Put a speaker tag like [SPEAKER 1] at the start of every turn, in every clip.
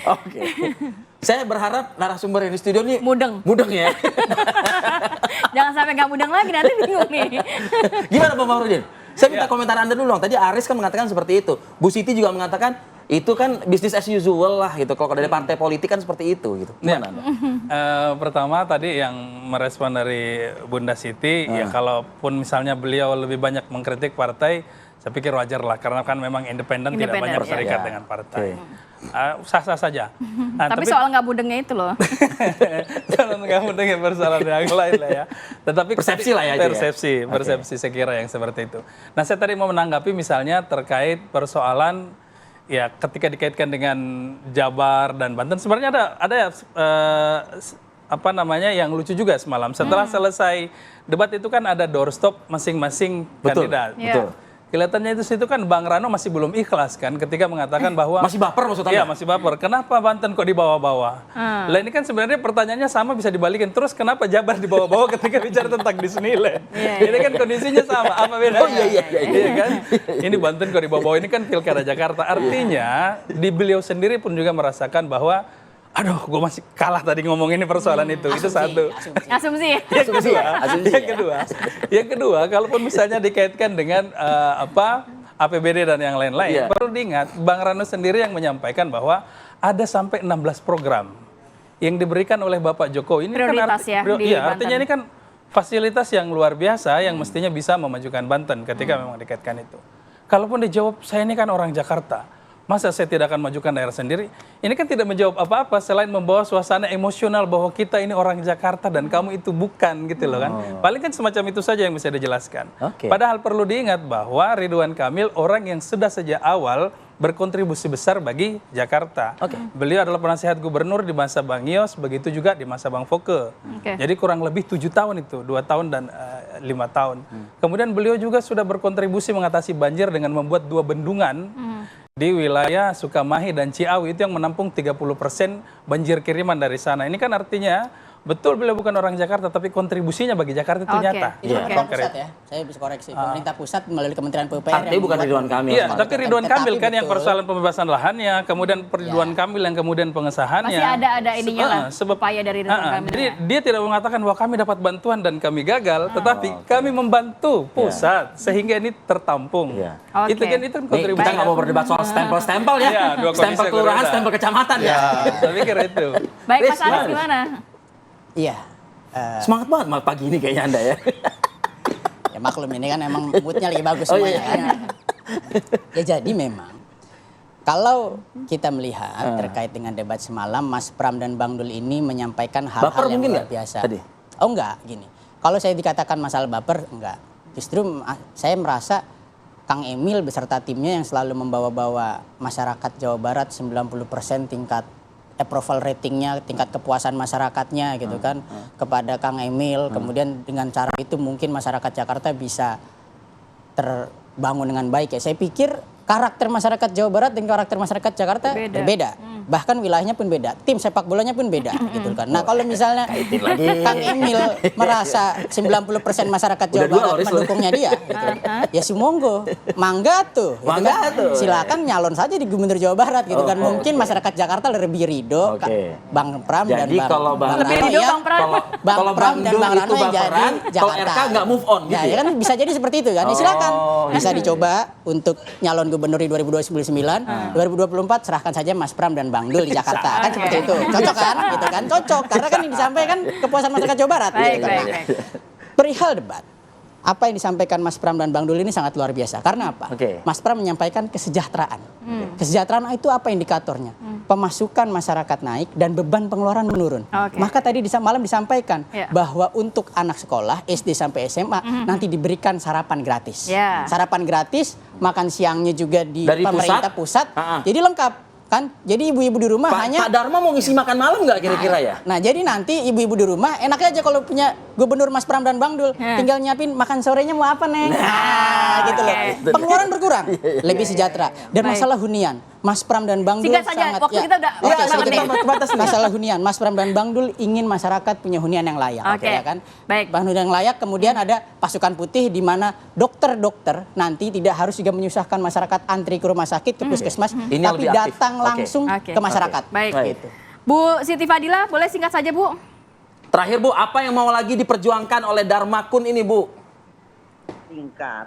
[SPEAKER 1] Oke. Saya berharap narasumber yang di studio ini
[SPEAKER 2] Mudeng.
[SPEAKER 1] Mudeng ya.
[SPEAKER 2] Jangan sampai nggak mudeng lagi, nanti bingung nih.
[SPEAKER 1] Gimana Pak Mahrudin? Saya minta komentar Anda dulu dong. Tadi Aris kan mengatakan seperti itu. Bu Siti juga mengatakan itu kan bisnis as usual lah gitu. Kalau dari partai politik kan seperti itu gitu. Gimana Anda?
[SPEAKER 3] Pertama tadi yang merespon dari Bunda Siti, ya kalaupun misalnya beliau lebih banyak mengkritik partai, saya pikir wajar lah. Karena kan memang independen tidak banyak berserikat dengan partai. Sah-sah saja. Nah,
[SPEAKER 2] Tapi soal nggak mudengnya itu loh.
[SPEAKER 3] Kalau nggak mudeng ya persoalan yang lain lah ya. Tetapi
[SPEAKER 1] Persepsi lah ya itu ya?
[SPEAKER 3] persepsi saya kira yang seperti itu. Nah saya tadi mau menanggapi misalnya terkait persoalan ya ketika dikaitkan dengan Jabar dan Banten, sebenarnya ada apa namanya yang lucu juga semalam. Setelah selesai debat itu kan ada doorstop masing-masing kandidat.
[SPEAKER 1] Betul.
[SPEAKER 3] Kelihatannya itu situ kan Bang Rano masih belum ikhlas kan ketika mengatakan bahwa
[SPEAKER 1] Masih baper maksud Anda?
[SPEAKER 3] Iya masih baper. Kenapa Banten kok dibawa-bawa? Lah ini kan sebenarnya pertanyaannya sama bisa dibalikin. Terus kenapa Jabar dibawa-bawa ketika bicara tentang Disneyland? Ini kan kondisinya sama. Apa bedanya?
[SPEAKER 1] Oh iya
[SPEAKER 3] kan? Ini Banten kok dibawa-bawa, ini kan Pilkada Jakarta. Artinya di beliau sendiri pun juga merasakan bahwa aduh, gue masih kalah tadi ngomong ini persoalan itu. Itu satu.
[SPEAKER 2] Asumsi.
[SPEAKER 3] Yang kedua, kalaupun misalnya dikaitkan dengan APBD dan yang lain-lain, perlu diingat Bang Rano sendiri yang menyampaikan bahwa ada sampai 16 program yang diberikan oleh Bapak Jokowi. Ini
[SPEAKER 2] Prioritas
[SPEAKER 3] kan artinya ini kan fasilitas yang luar biasa yang mestinya bisa memajukan Banten ketika memang dikaitkan itu. Kalaupun dijawab, saya ini kan orang Jakarta. Masa saya tidak akan majukan daerah sendiri? Ini kan tidak menjawab apa-apa selain membawa suasana emosional bahwa kita ini orang Jakarta dan kamu itu bukan gitu loh kan. Paling kan semacam itu saja yang bisa dijelaskan. Padahal perlu diingat bahwa Ridwan Kamil orang yang sudah sejak awal berkontribusi besar bagi Jakarta. Beliau adalah penasihat gubernur di masa Bang Yos, begitu juga di masa Bang Foke. Jadi kurang lebih 7 tahun itu, 2 tahun dan 5 tahun. Kemudian beliau juga sudah berkontribusi mengatasi banjir dengan membuat 2 bendungan di wilayah Sukamahi dan Ciawi itu yang menampung 30% banjir kiriman dari sana. Ini kan artinya betul beliau bukan orang Jakarta, tapi kontribusinya bagi Jakarta itu nyata.
[SPEAKER 4] Itu pemerintah pusat ya, saya bisa koreksi. Pemerintah pusat melalui Kementerian PUPR.
[SPEAKER 1] Artinya bukan Ridwan Kamil.
[SPEAKER 3] Iya, tapi Ridwan Kamil kan yang persoalan pembebasan lahannya, kemudian Ridwan Kamil yang kemudian pengesahannya.
[SPEAKER 2] Masih ada ininya lah, upaya dari Ridwan Kamil.
[SPEAKER 3] Jadi dia tidak mengatakan bahwa kami dapat bantuan dan kami gagal, tetapi kami membantu pusat sehingga ini tertampung. Itu kan kontribusi.
[SPEAKER 1] Kita nggak mau berdebat soal stempel-stempel ya. Stempel kelurahan, stempel kecamatan ya.
[SPEAKER 3] Saya pikir itu.
[SPEAKER 2] Baik, Mas Aris gimana?
[SPEAKER 4] Iya.
[SPEAKER 1] Semangat banget pagi ini kayaknya Anda ya.
[SPEAKER 4] Ya maklum ini kan emang moodnya lagi bagus semuanya kan. Ya jadi memang kalau kita melihat terkait dengan debat semalam, Mas Pram dan Bang Dul ini menyampaikan hal-hal yang luar biasa.
[SPEAKER 1] Tadi?
[SPEAKER 4] Oh enggak, gini. Kalau saya dikatakan masalah baper, enggak. Justru saya merasa Kang Emil beserta timnya yang selalu membawa-bawa masyarakat Jawa Barat 90% tingkat approval ratingnya, tingkat kepuasan masyarakatnya gitu kan kepada Kang Emil. Kemudian dengan cara itu mungkin masyarakat Jakarta bisa terbangun dengan baik ya. Saya pikir karakter masyarakat Jawa Barat dan karakter masyarakat Jakarta berbeda. Bahkan wilayahnya pun beda, tim sepak bolanya pun beda gitu kan. Nah kalau misalnya Kang Emil merasa 90% masyarakat Jawa Barat mendukungnya dia, gitu, ya si monggo, mangga tuh, gitu kan. Silakan nyalon saja di Gubernur Jawa Barat gitu kan. Mungkin masyarakat Jakarta lebih ridho Bang Pram dan Bang Rano ya. Bang Pram dan Bang Rano yang jadi Jakarta.
[SPEAKER 1] Kalau RK nggak move on gitu
[SPEAKER 4] ya kan bisa jadi seperti itu kan. Ya, silakan bisa dicoba untuk nyalon gubernur di 2029, 2024 serahkan saja Mas Pram dan Bang Dul di Jakarta kan seperti itu. Cocok kan? Gitu kan? Cocok karena kan yang disampaikan kepuasan masyarakat Jawa Barat. Gitu kan. Perihal debat, apa yang disampaikan Mas Pram dan Bang Dul ini sangat luar biasa. Karena apa? Mas Pram menyampaikan kesejahteraan. Kesejahteraan itu apa indikatornya? Pemasukan masyarakat naik dan beban pengeluaran menurun. Maka tadi malam disampaikan bahwa untuk anak sekolah SD sampai SMA nanti diberikan sarapan gratis. Sarapan gratis, makan siangnya juga di
[SPEAKER 1] dari
[SPEAKER 4] pemerintah pusat. Jadi lengkap. Kan, jadi ibu-ibu di rumah
[SPEAKER 1] Pak Dharma mau ngisi makan malam nggak kira-kira ya?
[SPEAKER 4] Nah, jadi nanti ibu-ibu di rumah enak aja kalau punya gubernur Mas Pram dan Bang Dul, tinggal nyiapin makan sorenya mau apa, Neng? Nah, gitu loh. Pengeluaran berkurang, lebih sejahtera. Dan masalah hunian, Mas Pram dan Bang Dul
[SPEAKER 2] Singkat saja,
[SPEAKER 4] sangat
[SPEAKER 2] waktu kita udah
[SPEAKER 1] Iya,
[SPEAKER 2] banget
[SPEAKER 1] kita
[SPEAKER 2] nih.
[SPEAKER 1] terbatas nih.
[SPEAKER 4] masalah hunian. Mas Pram dan Bang Dul ingin masyarakat punya hunian yang layak,
[SPEAKER 2] Oke,
[SPEAKER 4] ya kan?
[SPEAKER 2] baik.
[SPEAKER 4] Hunian yang layak, kemudian ada pasukan putih di mana dokter-dokter nanti tidak harus juga menyusahkan masyarakat antri ke rumah sakit, ke puskesmas,
[SPEAKER 1] Ini yang
[SPEAKER 4] tapi
[SPEAKER 1] lebih aktif.
[SPEAKER 4] datang
[SPEAKER 1] Oke.
[SPEAKER 4] langsung
[SPEAKER 2] Oke.
[SPEAKER 4] ke masyarakat.
[SPEAKER 2] Baik.
[SPEAKER 4] Gitu.
[SPEAKER 2] Bu Siti Fadila, boleh singkat saja Bu?
[SPEAKER 1] Terakhir Bu, apa yang mau lagi diperjuangkan oleh Darmakun ini Bu?
[SPEAKER 5] Singkat.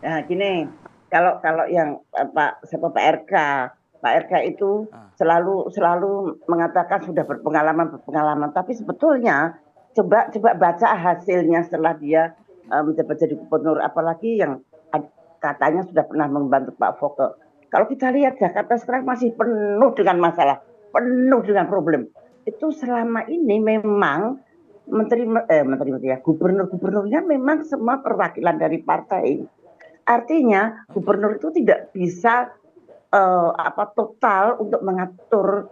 [SPEAKER 5] Nah, gini, kalau yang Pak RK itu selalu mengatakan sudah berpengalaman, tapi sebetulnya coba baca hasilnya setelah dia menjabat jadi gubernur, apalagi yang katanya sudah pernah membantu Pak Foke. Kalau kita lihat Jakarta sekarang masih penuh dengan masalah, penuh dengan problem. Itu selama ini memang gubernur-gubernurnya memang semua perwakilan dari partai. Artinya gubernur itu tidak bisa total untuk mengatur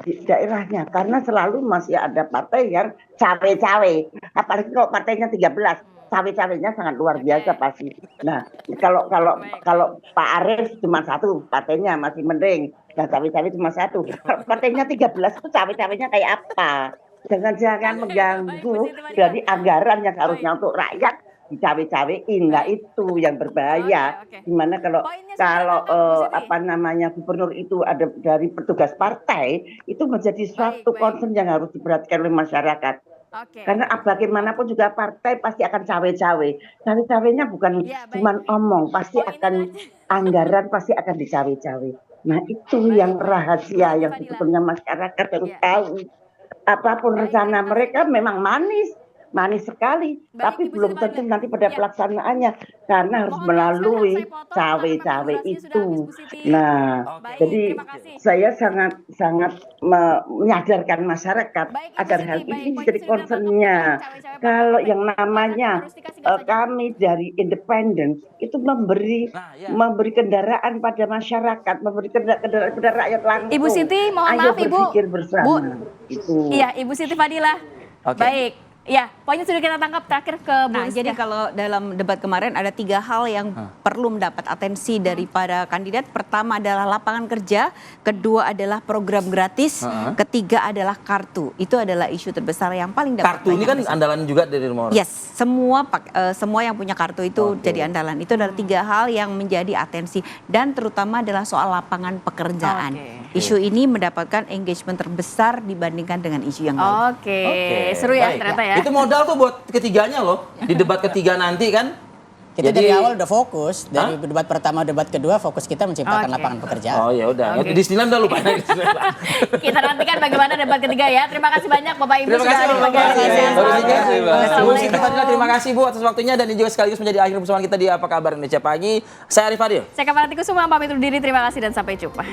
[SPEAKER 5] di daerahnya, karena selalu masih ada partai yang cawe-cawe. Apalagi kalau partainya 13, cawe-cawenya sangat luar biasa pasti. Nah, kalau Pak Arief cuma satu, partainya masih mending. Nah, cawe-cawe cuma satu. Kalau partainya 13 itu cawe-cawenya kayak apa? Jangan-jangan mengganggu dari anggaran yang harusnya untuk rakyat dicawe-cawein. Nah, itu yang berbahaya.
[SPEAKER 2] Oke.
[SPEAKER 5] Gimana kalau
[SPEAKER 2] Poinnya sudah, Bu Siti.
[SPEAKER 5] gubernur itu ada dari petugas partai, itu menjadi suatu
[SPEAKER 2] Baik.
[SPEAKER 5] concern yang harus diperhatikan oleh masyarakat.
[SPEAKER 2] Oke.
[SPEAKER 5] Karena bagaimanapun juga partai pasti akan cawe-cawe. Cawe-cawenya bukan
[SPEAKER 2] Ya, baik.
[SPEAKER 5] cuma omong, pasti
[SPEAKER 2] Poinnya
[SPEAKER 5] akan
[SPEAKER 2] terakhir.
[SPEAKER 5] anggaran pasti akan dicawe-cawe. Nah, itu
[SPEAKER 2] Baik.
[SPEAKER 5] yang rahasia yang
[SPEAKER 2] Fadila.
[SPEAKER 5] sebetulnya masyarakat harus
[SPEAKER 2] Ya.
[SPEAKER 5] tahu. Apapun
[SPEAKER 2] Baik,
[SPEAKER 5] rencana
[SPEAKER 2] terima
[SPEAKER 5] mereka
[SPEAKER 2] kasih.
[SPEAKER 5] memang manis sekali,
[SPEAKER 2] Baik,
[SPEAKER 5] tapi
[SPEAKER 2] Ibu
[SPEAKER 5] belum
[SPEAKER 2] Siti
[SPEAKER 5] tentu
[SPEAKER 2] Fadila.
[SPEAKER 5] nanti pada
[SPEAKER 2] Ya.
[SPEAKER 5] pelaksanaannya, karena harus
[SPEAKER 2] Mohon maaf
[SPEAKER 5] melalui
[SPEAKER 2] sekali, saya potong karena
[SPEAKER 5] cawe-cawe
[SPEAKER 2] memang durasinya sudah
[SPEAKER 5] itu.
[SPEAKER 2] habis, Bu Siti.
[SPEAKER 5] Nah,
[SPEAKER 2] Baik,
[SPEAKER 5] jadi
[SPEAKER 2] terima kasih.
[SPEAKER 5] saya sangat menyadarkan masyarakat
[SPEAKER 2] Baik, Ibu
[SPEAKER 5] agar
[SPEAKER 2] Siti,
[SPEAKER 5] hal
[SPEAKER 2] baik,
[SPEAKER 5] ini
[SPEAKER 2] poin
[SPEAKER 5] jadi
[SPEAKER 2] sudah
[SPEAKER 5] concernnya.
[SPEAKER 2] dipotong, cawe-cawe
[SPEAKER 5] Kalau
[SPEAKER 2] Pak.
[SPEAKER 5] yang
[SPEAKER 2] Baik,
[SPEAKER 5] namanya
[SPEAKER 2] harus dikasih singkat saja.
[SPEAKER 5] kami dari independen itu
[SPEAKER 1] Nah, ya.
[SPEAKER 5] memberi kendaraan pada masyarakat, memberi kendaraan pada rakyat langsung.
[SPEAKER 2] Ibu Siti, mohon
[SPEAKER 5] Ayo
[SPEAKER 2] maaf, Ibu.
[SPEAKER 5] berpikir bersama.
[SPEAKER 2] Bu.
[SPEAKER 5] Itu.
[SPEAKER 2] Iya, Ibu Siti Fadila.
[SPEAKER 1] Oke.
[SPEAKER 2] Baik. Ya, poinnya sudah kita tangkap. Terakhir ke Bu
[SPEAKER 6] Nah,
[SPEAKER 2] Rizka.
[SPEAKER 6] jadi kalau dalam debat kemarin ada 3 hal yang perlu mendapat atensi daripada kandidat. Pertama adalah lapangan kerja, kedua adalah program gratis, ketiga adalah kartu. Itu adalah isu terbesar yang paling dapat
[SPEAKER 1] Kartu ini kan
[SPEAKER 6] banyak
[SPEAKER 1] andalan juga dari rumah orang.
[SPEAKER 6] Yes, semua yang punya kartu itu jadi andalan. Itu adalah 3 hal yang menjadi atensi dan terutama adalah soal lapangan pekerjaan.
[SPEAKER 2] Oke.
[SPEAKER 6] Isu ini mendapatkan engagement terbesar dibandingkan dengan isu yang lain.
[SPEAKER 2] Oke, seru ya
[SPEAKER 1] baik.
[SPEAKER 2] ternyata ya.
[SPEAKER 1] Itu modal tuh buat ketiganya loh. Di debat ketiga nanti kan.
[SPEAKER 4] Kita
[SPEAKER 1] Jadi-
[SPEAKER 4] dari awal udah fokus, dari debat pertama, debat kedua, fokus kita menciptakan
[SPEAKER 2] Oke.
[SPEAKER 4] lapangan pekerjaan.
[SPEAKER 1] Oh ya udah.
[SPEAKER 2] Oke.
[SPEAKER 1] Disneyland udah lupa.
[SPEAKER 2] Kita nantikan bagaimana debat ketiga ya. Terima kasih banyak Bapak Ibu
[SPEAKER 1] Terima kasih
[SPEAKER 2] sudah
[SPEAKER 1] Bapak.
[SPEAKER 2] bergabung.
[SPEAKER 1] Terima
[SPEAKER 2] Sehat selalu.
[SPEAKER 1] kasih, Pak. Bu Siti
[SPEAKER 2] Assalamualaikum.
[SPEAKER 1] Fadila, terima kasih Bu atas waktunya dan ini juga sekaligus menjadi akhir persoalan kita di Apa Kabar Indonesia Pagi. Saya Arif Fadil.
[SPEAKER 2] Saya Kamarati Kusuma pamit undur diri. Terima kasih dan sampai jumpa.